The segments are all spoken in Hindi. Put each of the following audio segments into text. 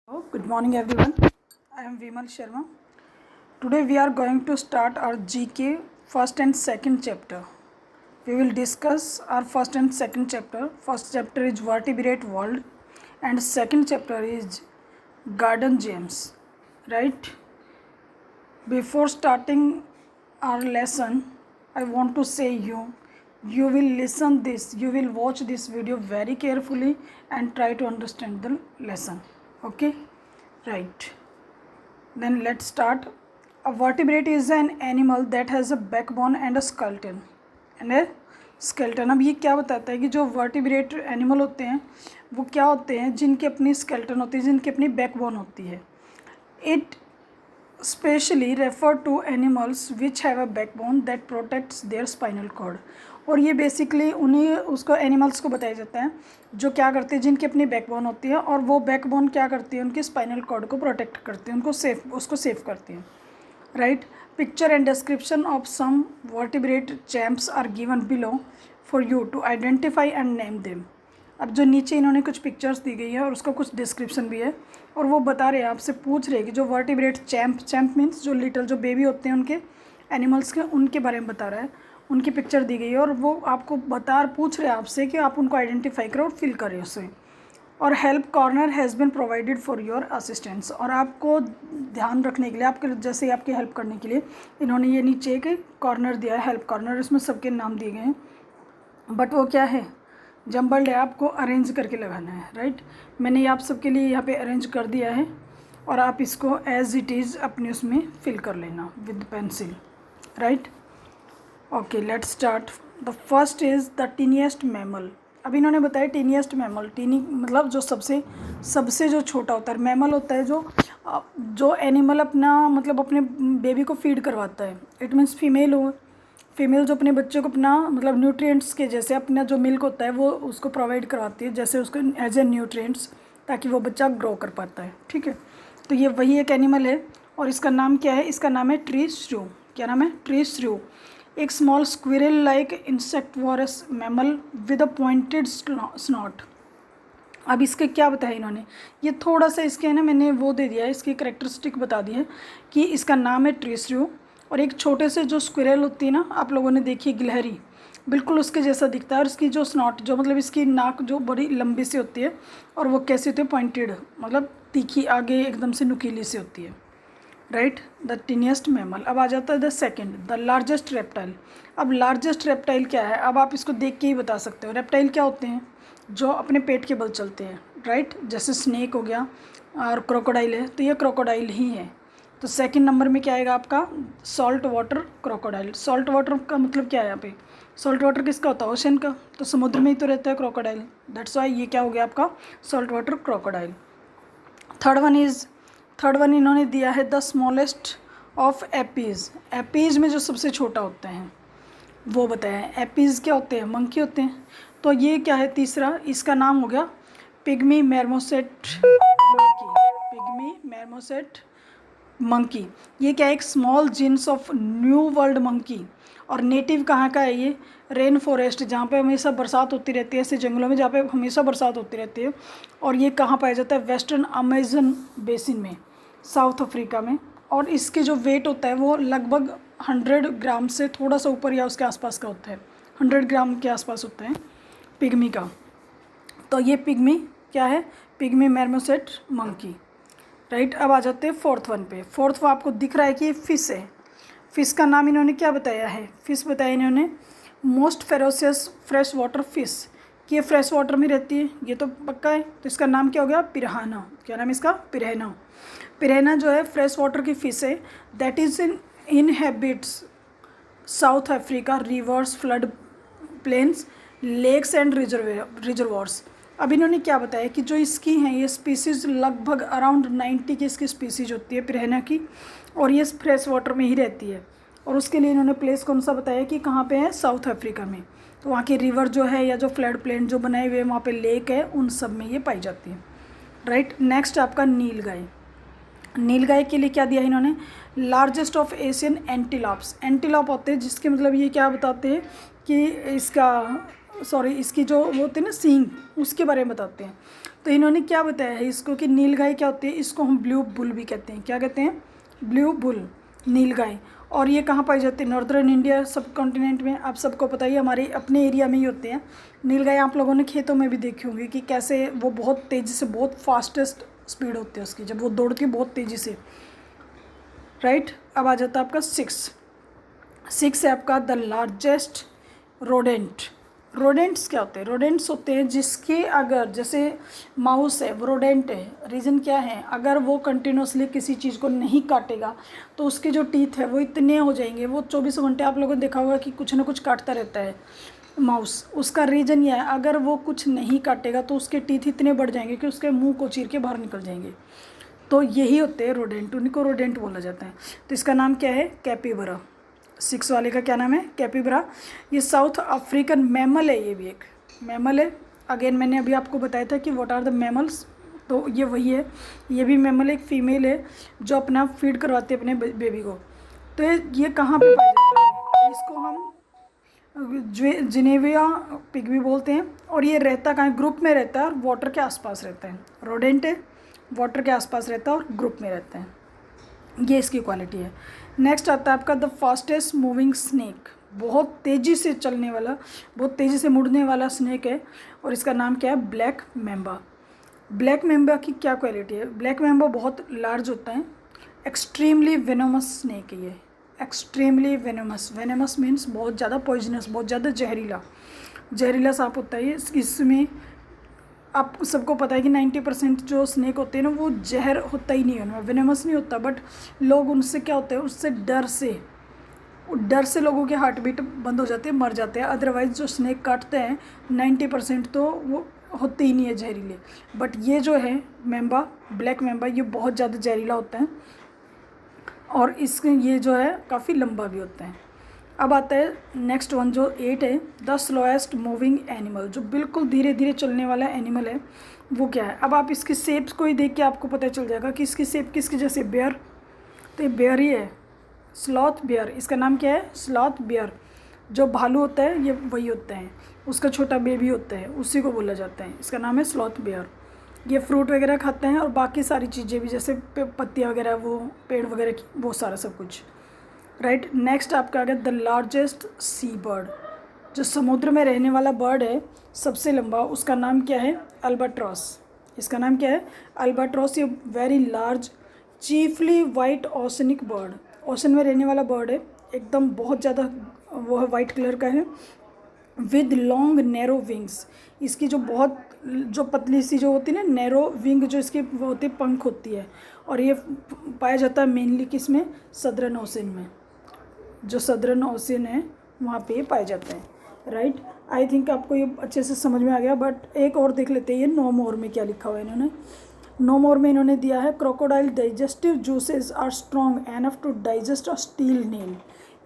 Good morning everyone. I am Vimal Sharma. Today we are going to start our GK first and second chapter. We will discuss our first and second chapter. First chapter is vertebrate world and second chapter is garden gems. Right? Before starting our lesson, I want to say you will you will watch this video very carefully and try to understand the lesson. Okay? Right. Then let's start. A vertebrate is an animal that has a backbone and a skeleton. अब ये क्या बताता है कि जो वर्टिब्रेट एनिमल होते हैं वो क्या होते हैं, जिनकी अपनी स्केलेटन होती है, जिनकी अपनी बैकबोन होती है. It specially refer to animals which have a backbone that protects their spinal cord. और ये बेसिकली उन्हीं उसको एनिमल्स को बताया जाता है जो क्या करते हैं, जिनकी अपनी बैकबोन होती है और वो बैकबोन क्या करती है, उनकी स्पाइनल कॉर्ड को प्रोटेक्ट करती है, उसको सेफ करती है. Right. Picture and description of some vertebrate champs are given below for you to identify and name them. अब जो नीचे इन्होंने कुछ पिक्चर्स दी गई है और उसका कुछ डिस्क्रिप्शन भी है और वो बता रहे हैं, आपसे पूछ रहे हैं कि जो वर्टिब्रेट चैम्प मीन्स जो लिटल जो बेबी होते हैं उनके एनिमल्स के, उनके बारे में बता रहा है. उनकी पिक्चर दी गई है और वो आपको पूछ रहे हैं आपसे कि आप उनको आइडेंटिफाई करो और फिल करें उसे. और help corner has been provided for your assistance. और आपको ध्यान रखने के लिए, आपके जैसे आपकी हेल्प करने के लिए इन्होंने ये नीचे एक कॉर्नर दिया है, हेल्प कॉर्नर. इसमें सबके नाम दिए गए हैं बट वो क्या है, जम्बल्ड है, आपको अरेंज करके लगाना है. राइट. मैंने आप सबके लिए यहाँ पे अरेंज कर दिया है और आप इसको एज इट इज़ अपने उसमें फिल कर लेना with pencil. Right. Okay, let's start. The first is the tiniest mammal. अब इन्होंने बताया टीनिएस्ट मैमल. टीनी मतलब जो सबसे जो छोटा होता है. मैमल होता है जो एनिमल अपना मतलब अपने बेबी को फीड करवाता है. इट मीन्स फीमेल जो अपने बच्चे को अपना मतलब न्यूट्रिएंट्स के जैसे अपना जो मिल्क होता है वो उसको प्रोवाइड करवाती है, जैसे उसको एज ए न्यूट्रिएंट्स, ताकि वो बच्चा ग्रो कर पाता है. ठीक है. तो ये वही एक एनिमल है और इसका नाम क्या है, इसका नाम है ट्री श्रू. क्या नाम है? ट्री श्रू. एक small squirrel like insectivorous mammal with a pointed snout. अब इसके क्या बताया इन्होंने, ये थोड़ा सा इसके है ना, मैंने वो दे दिया है, इसकी करेक्टरिस्टिक बता दी है कि इसका नाम है ट्री श्रू. और एक छोटे से जो स्क्विरल होती है ना, आप लोगों ने देखी है गिलहरी, बिल्कुल उसके जैसा दिखता है. और इसकी जो स्नॉट जो मतलब इसकी नाक जो बड़ी लंबी सी होती है और वो कैसी होती है, पॉइंटेड, मतलब तीखी, आगे एकदम से नुकीली सी होती है. राइट. The tiniest mammal. अब आ जाता है the second, the largest reptile. अब लार्जेस्ट रेप्टाइल क्या है, अब आप इसको देख के ही बता सकते हो. रेप्टाइल क्या होते हैं, जो अपने पेट के बल चलते हैं. राइट. जैसे स्नेक हो गया और क्रोकोडाइल है, तो ये क्रोकोडाइल ही है. तो सेकंड नंबर में क्या आएगा आपका, salt water crocodile. Salt water का मतलब क्या है यहाँ पे, सॉल्ट वाटर किसका होता है, ओशन का. तो समुद्र में ही तो रहता है क्रोकोडाइल. दैट्स वाई ये क्या हो गया आपका, salt water crocodile. Third one इन्होंने दिया है the smallest of APs. APs में जो सबसे छोटा होता है वो बताया है. एपीज क्या होते हैं, मंकी होते हैं. तो ये क्या है तीसरा, इसका नाम हो गया pygmy marmoset monkey. Pygmy marmoset monkey. ये क्या है, एक small genus of New World monkey. और नेटिव कहाँ का है ये, रेन फॉरेस्ट, जहाँ पे हमेशा बरसात होती रहती है, ऐसे जंगलों में जहाँ पे हमेशा बरसात होती रहती है. और ये कहाँ पाया जाता है, वेस्टर्न अमेजन बेसिन में, साउथ अफ्रीका में. और इसके जो वेट होता है वो लगभग 100 ग्राम से थोड़ा सा ऊपर या उसके आसपास का होता है. 100 ग्राम के आसपास होता है पिग्मी का. तो ये पिग्मी क्या है, पिग्मी मैर्मोसेट मंकी. राइट. अब आ जाते हैं फोर्थ वन पे. फोर्थ वो आपको दिख रहा है कि ये फिश है. फिश का नाम इन्होंने क्या बताया है, फिश बताया इन्होंने most ferocious fresh water fish, कि ये फ्रेश वाटर में रहती है, ये तो पक्का है. तो इसका नाम क्या हो गया, पिराना. क्या नाम है इसका, पिराना. पिराना जो है फ्रेश वाटर की फिश है. That is inhabits South Africa rivers, flood plains, lakes and reservoirs. अब इन्होंने क्या बताया कि जो इसकी हैं ये स्पीसीज़ लगभग अराउंड 90 की इसकी स्पीसीज होती है पिराना की, और ये फ्रेश वाटर में ही रहती है. और उसके लिए इन्होंने प्लेस कौन सा बताया कि कहाँ पे है, साउथ अफ्रीका में. तो वहाँ के रिवर जो है या जो फ्लड प्लेन जो बनाए हुए हैं वहाँ पे लेक है, उन सब में ये पाई जाती है. राइट. नेक्स्ट आपका नीलगाय. नीलगाय के लिए क्या दिया इन्होंने, लार्जेस्ट ऑफ एशियन एंटीलॉप्स. एंटीलॉप होते हैं जिसके मतलब ये क्या बताते हैं कि इसका सॉरी इसकी जो वो होती है ना सींग, उसके बारे में बताते हैं। तो इन्होंने क्या बताया है इसको कि नीलगाय क्या होती है, इसको हम ब्लू बुल भी कहते हैं। क्या कहते हैं? ब्लू बुल, नीलगाय। और ये कहाँ पाई जाती है? नॉर्दर्न इंडिया सब कॉन्टिनेंट में। आप सबको पता ही हमारे अपने एरिया में ही होते हैं नीलगाय। आप लोगों ने खेतों में भी देखी होंगी कि कैसे वो बहुत तेज़ी से, बहुत फास्टेस्ट स्पीड होती है उसकी जब वो दौड़ती है बहुत तेज़ी से, राइट। अब आ जाता है आपका 6 है आपका द लार्जेस्ट रोडेंट। रोडेंट्स क्या होते हैं? रोडेंट्स होते हैं जिसके अगर, जैसे माउस है वो रोडेंट है, रीज़न क्या है? अगर वो कंटिन्यूसली किसी चीज़ को नहीं काटेगा तो उसके जो टीथ है वो इतने हो जाएंगे, वो 24 घंटे आप लोगों ने देखा होगा कि कुछ ना कुछ काटता रहता है माउस। उसका रीज़न यह है, अगर वो कुछ नहीं काटेगा तो उसके टीथ इतने बढ़ जाएंगे कि उसके मुंह को चीर के बाहर निकल जाएंगे। तो यही होते हैं रोडेंट, उन्हीं को रोडेंट बोला जाता है। तो इसका नाम क्या है? कैपिबरा। 6 वाले का क्या नाम है? कैपिबरा। ये साउथ अफ्रीकन मैमल है, ये भी एक मैमल है। अगेन मैंने अभी आपको बताया था कि व्हाट आर द मैमल्स, तो ये वही है। ये भी मैमल एक फ़ीमेल है जो अपना फीड करवाती है अपने बेबी को। तो ये कहाँ पे पाया जाता है? इसको हम जिनेविया पिग भी बोलते हैं। और ये रहता कहाँ? ग्रुप में रहता है और वाटर के आसपास रहता है। रोडेंट है, वाटर के आसपास रहता है और ग्रुप में रहता है। ये इसकी क्वालिटी है। नेक्स्ट आता है आपका द फास्टेस्ट मूविंग स्नेक। बहुत तेज़ी से चलने वाला, बहुत तेज़ी से मुड़ने वाला स्नेक है और इसका नाम क्या है? Black mamba. ब्लैक मेम्बा की क्या क्वालिटी है? ब्लैक मेम्बा बहुत लार्ज होता है, एक्सट्रीमली वेनोमस स्नेक है ये। एक्सट्रीमली वेनोमस, वेनोमस मीन्स बहुत ज़्यादा पॉइजनस, बहुत ज़्यादा जहरीला, जहरीला सांप होता है ये। इसमें आप सबको पता है कि 90% जो स्नेक होते हैं ना वो जहर होता ही नहीं है, उनमें वेनेमस नहीं होता, बट लोग उनसे क्या होते हैं, उससे डर से लोगों के हार्ट बीट बंद हो जाते हैं, मर जाते हैं। अदरवाइज़ जो स्नेक काटते हैं 90% तो वो होते ही नहीं है जहरीले। बट ये जो है मेम्बा, ब्लैक मेम्बा, ये बहुत ज़्यादा जहरीला होता है और इसके ये जो है काफ़ी लंबा भी होता है। अब आता है नेक्स्ट वन जो 8 है, द स्लोएस्ट मूविंग एनिमल। जो बिल्कुल धीरे धीरे चलने वाला एनिमल है वो क्या है? अब आप इसके शेप्स को ही देख के आपको पता चल जाएगा कि इसकी शेप किसकी जैसे, बेयर। तो ये बेयर ही है, स्लॉथ बेयर। इसका नाम क्या है? Sloth bear. जो भालू होता है ये वही होता है, उसका छोटा बेबी होता है, उसी को बोला जाता है। इसका नाम है स्लॉथ बेयर। ये फ्रूट वगैरह खाते हैं और बाकी सारी चीज़ें भी, जैसे पत्तियाँ वगैरह, वो पेड़ वगैरह की, वो सारा सब कुछ, राइट। नेक्स्ट आपका आ गया द लार्जेस्ट सी बर्ड। जो समुद्र में रहने वाला बर्ड है सबसे लंबा, उसका नाम क्या है? अल्बाट्रॉस। इसका नाम क्या है? अल्बाट्रॉस। ये very large chiefly white oceanic bird, ocean में रहने वाला बर्ड है, एकदम बहुत ज़्यादा वो है, वाइट कलर का है, विद लॉन्ग नैरो विंग्स। इसकी जो बहुत जो पतली सी जो होती है ना नैरो विंग, जो इसकी वो होती है, पंख होती है। और ये पाया जाता है मेनली किसमें? सदर्न ओशन में। जो सदर्न ओशन है वहाँ पे पाए जाते हैं, राइट। आई थिंक आपको ये अच्छे से समझ में आ गया। बट एक और देख लेते हैं ये नो मोर में क्या लिखा हुआ है इन्होंने। नो मोर में इन्होंने दिया है crocodile digestive juices are strong enough to digest a steel nail.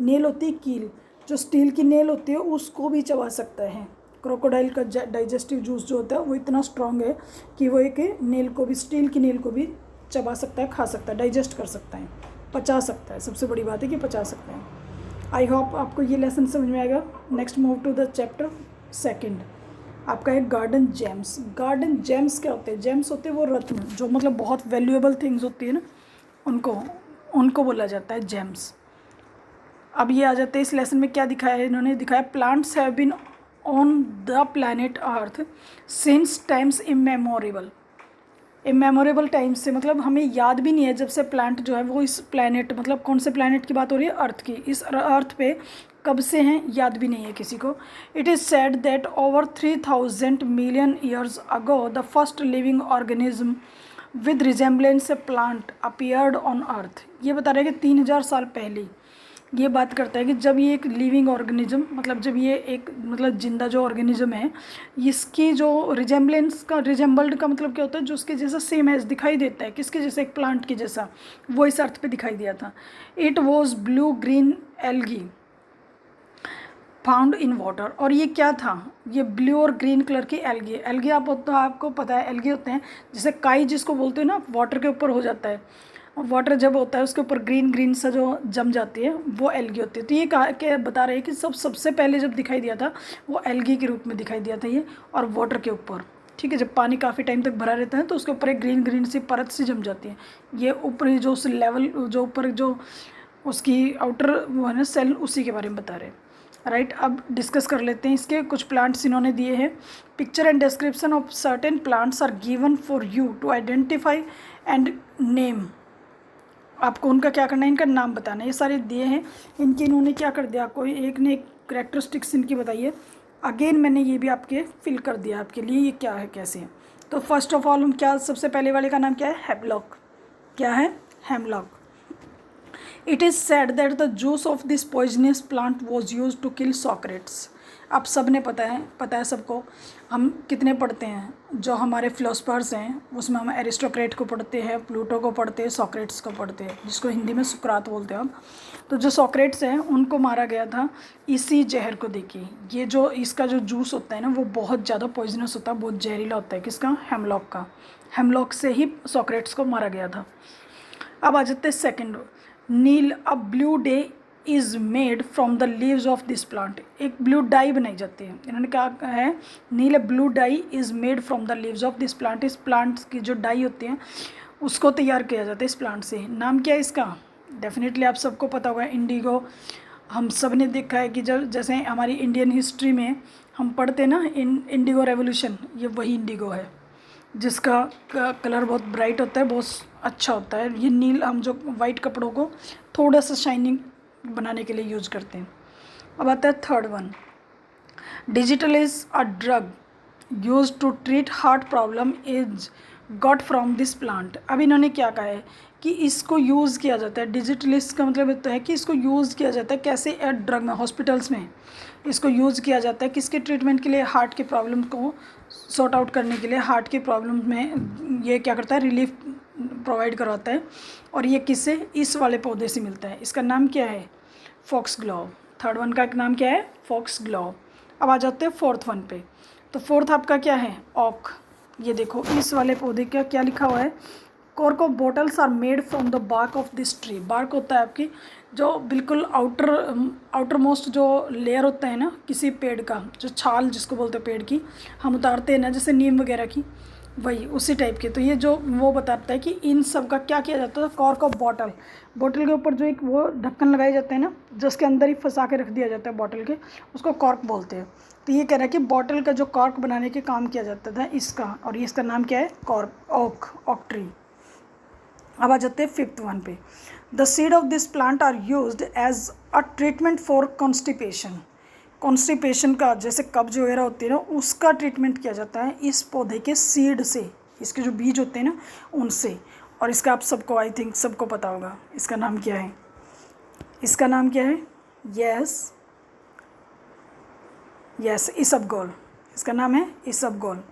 Nail होती है कील, जो स्टील की नेल होती है उसको भी चबा सकता है। क्रोकोडाइल का डाइजेस्टिव जूस जो होता है वो इतना स्ट्रॉन्ग है कि वो एक नेल को भी, स्टील की नेल को भी चबा सकता है, खा सकता है, डाइजेस्ट कर सकता है, पचा सकता है। सबसे बड़ी बात है कि पचा सकता है। आई होप आपको ये लेसन समझ में आएगा। Next move to the chapter 2 आपका है गार्डन जेम्स। गार्डन जेम्स क्या होते हैं? जेम्स होते हैं वो रत्न, जो मतलब बहुत वैल्यूएबल थिंग्स होती है ना, उनको बोला जाता है जेम्स। अब ये आ जाते हैं इस लेसन में क्या दिखाया है इन्होंने? दिखाया plants have been on the planet earth since times immemorial. Immemorial times से मतलब हमें याद भी नहीं है जब से प्लांट जो है वो इस प्लैनेट, मतलब कौन से प्लैनेट की बात हो रही है? अर्थ की। इस अर्थ पे कब से हैं याद भी नहीं है किसी को। It is said that over 3000 million years ago the first living organism with resemblance A plant appeared on earth. ये बता रहे हैं कि 3000 साल पहले ये बात करता है कि जब ये एक लिविंग ऑर्गेनिज्म, मतलब जब ये एक मतलब जिंदा जो ऑर्गेनिज्म है, इसकी जो रिजेम्बलेंस का, रिजेम्बल्ड का मतलब क्या होता है? जो उसके जैसा सेम है, दिखाई देता है, किसके जैसा? एक प्लांट के जैसा, वो इस अर्थ पे दिखाई दिया था। It was blue green algae found in water. और ये क्या था? ये ब्लू और ग्रीन कलर की एल्गी। एल्गी आपको पता है एल्गी होते हैं जैसे काई जिसको बोलते हैं ना, वाटर के ऊपर हो जाता है, वाटर जब होता है उसके ऊपर ग्रीन ग्रीन सा जो जम जाती है वो एल्गी होती है। तो ये कहा के बता रहे हैं कि सबसे पहले जब दिखाई दिया था वो एल्गी के रूप में दिखाई दिया था ये, और वाटर के ऊपर। ठीक है, जब पानी काफ़ी टाइम तक भरा रहता है तो उसके ऊपर एक ग्रीन ग्रीन सी परत सी जम जाती है। ये ऊपरी जो उस लेवल जो ऊपर जो उसकी आउटर वो है ना सेल, उसी के बारे में बता रहे हैं। राइट, अब डिस्कस कर लेते हैं इसके कुछ प्लांट्स इन्होंने दिए हैं। Picture and description of certain plants are given for you to identify and name. आपको उनका क्या करना है, इनका नाम बताना है। ये सारे दिए हैं, इनके इन्होंने क्या कर दिया, कोई एक ने एक करेक्टरिस्टिक्स इनकी बताइए। अगेन मैंने ये भी आपके फिल कर दिया आपके लिए ये क्या है कैसे है। तो फर्स्ट ऑफ ऑल हम क्या, सबसे पहले वाले का नाम क्या है, हेमलॉक। क्या है, hemlock. It is said that the juice of this poisonous plant was use to kill Socrates. आप सब ने पता है सबको। हम कितने पढ़ते हैं, जो हमारे फिलोसफर्स हैं उसमें हम एरिस्टोक्रेट को पढ़ते हैं, प्लूटो को पढ़ते हैं, सॉक्रेट्स को पढ़ते हैं, जिसको हिंदी में सुकरात बोलते हैं हम। तो जो सॉक्रेट्स हैं उनको मारा गया था इसी जहर को देखिए। ये जो इसका जो जूस होता है ना वो बहुत ज़्यादा पॉइजनस होता है, बहुत जहरीला होता है। किसका, हेमलॉक का। हेमलॉक से ही सॉक्रेट्स को मारा गया था। अब आ जाते हैं second, neel a blue dye is made from the leaves of this plant. एक ब्लू डाई बनाई जाती है। इन्होंने कहा है neel a blue dye is made from the leaves of this plant. इस प्लांट की जो डाई होती है उसको तैयार किया जाता है इस प्लांट से। नाम क्या है इसका, डेफिनेटली आप सबको पता होगा, इंडिगो। हम सब ने देखा है कि जब जैसे हमारी इंडियन हिस्ट्री में हम पढ़ते ना इंडिगो रेवोल्यूशन, ये वही इंडिगो है जिसका कलर बहुत ब्राइट होता है, बहुत अच्छा होता है। ये नील हम जो वाइट कपड़ों को थोड़ा सा शाइनिंग बनाने के लिए यूज करते हैं। अब आता है third one, digital is a drug use to treat heart problem is got from this plant. अब इन्होंने क्या कहा है कि इसको यूज़ किया जाता है, डिजिटलिस्ट का मतलब तो है कि इसको यूज़ किया जाता है कैसे, ड्रग में, हॉस्पिटल्स में इसको यूज़ किया जाता है किसके ट्रीटमेंट के लिए, हार्ट के प्रॉब्लम को सॉर्ट आउट करने के लिए। हार्ट के प्रॉब्लम में ये क्या करता है, रिलीफ प्रोवाइड करवाता है। और ये किससे, इस वाले पौधे से मिलता है। इसका नाम क्या है, फॉक्सग्लोव। थर्ड वन का नाम क्या है, फॉक्सग्लोव। अब आ जाते हैं फोर्थ वन पे। तो फोर्थ आपका क्या है, ऑक। ये देखो इस वाले पौधे का क्या लिखा हुआ है, cork of bottles are made from the bark of this tree. Bark होता है आपकी जो बिल्कुल आउटर मोस्ट जो लेयर होता है ना किसी पेड़ का, जो छाल जिसको बोलते हैं पेड़ की, हम उतारते हैं ना जैसे नीम वगैरह की, वही उसी टाइप के। तो ये जो वो बताता है कि इन सब का क्या किया जाता है, कॉर्क ऑफ बॉटल। बॉटल के ऊपर जो एक वो ढक्कन लगाए जाते हैं ना, जिसके अंदर ही फंसा के रख दिया जाता है बॉटल के, उसको कॉर्क बोलते हैं। तो ये कह रहा है कि बॉटल का जो कॉर्क बनाने के काम किया जाता था इसका, और ये इसका नाम क्या है, कॉर्क, ऑक ट्री। अब आ जाते हैं फिफ्थ वन पे। The seed of this plant are used as a treatment for constipation. Constipation का जैसे कब्ज वगैरह होती है ना, उसका ट्रीटमेंट किया जाता है इस पौधे के सीड से, इसके जो बीज होते हैं ना उनसे। और इसका आप सबको, आई थिंक सबको पता होगा, इसका नाम क्या है, इसका नाम क्या है, यस इसबगोल। इसका नाम है इसबगोल।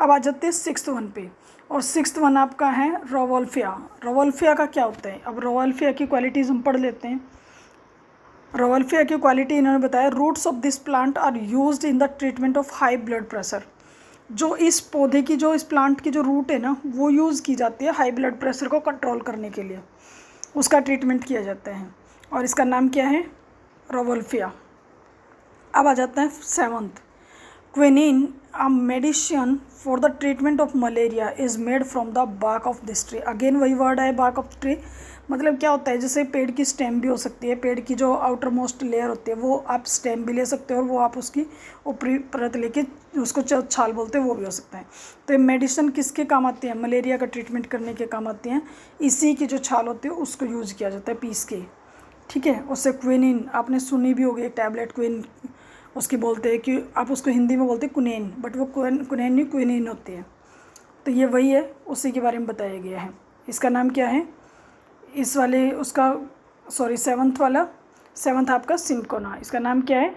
अब आ जाते हैं सिक्स्थ वन पे, और सिक्स्थ वन आपका है रोवोल्फिया। रोवोल्फिया का क्या होता है, अब रोवोल्फिया की क्वालिटीज़ हम पढ़ लेते हैं। रोवोल्फिया की क्वालिटी इन्होंने बताया, roots of this plant are used in the treatment of high blood pressure. जो इस पौधे की, जो इस प्लांट की जो रूट है ना, वो यूज़ की जाती है हाई ब्लड प्रेशर को कंट्रोल करने के लिए, उसका ट्रीटमेंट किया जाता है। और इसका नाम क्या है, रोवोल्फिया। अब आ जाता है seventh, quinine a medicine for the treatment of malaria is made from the bark of this tree. Again वही वर्ड है, बार्क ऑफ ट्री। मतलब क्या होता है, जैसे पेड़ की स्टेम भी हो सकती है, पेड़ की जो आउटर मोस्ट लेयर होती है वो आप स्टेम भी ले सकते हो, और वो आप उसकी ऊपरी परत लेके उसको छाल बोलते हैं, वो भी हो सकता है। तो ये मेडिसिन किसके काम आती है, मलेरिया का ट्रीटमेंट करने के काम आती हैं। इसी की जो छाल होती है उसको यूज़ किया जाता है पीस के, ठीक है। उससे क्विनिन आपने सुनी भी होगी, एक टैबलेट क्विन उसकी बोलते हैं, कि आप उसको हिंदी में बोलते हैं कुनेन, बट वो कुनेन नहीं क्विनिन होती है। तो ये वही है, उसी के बारे में बताया गया है। इसका नाम क्या है, इस वाले उसका, सॉरी सेवन्थ वाला, सेवन्थ आपका सिंकोना। इसका नाम क्या है,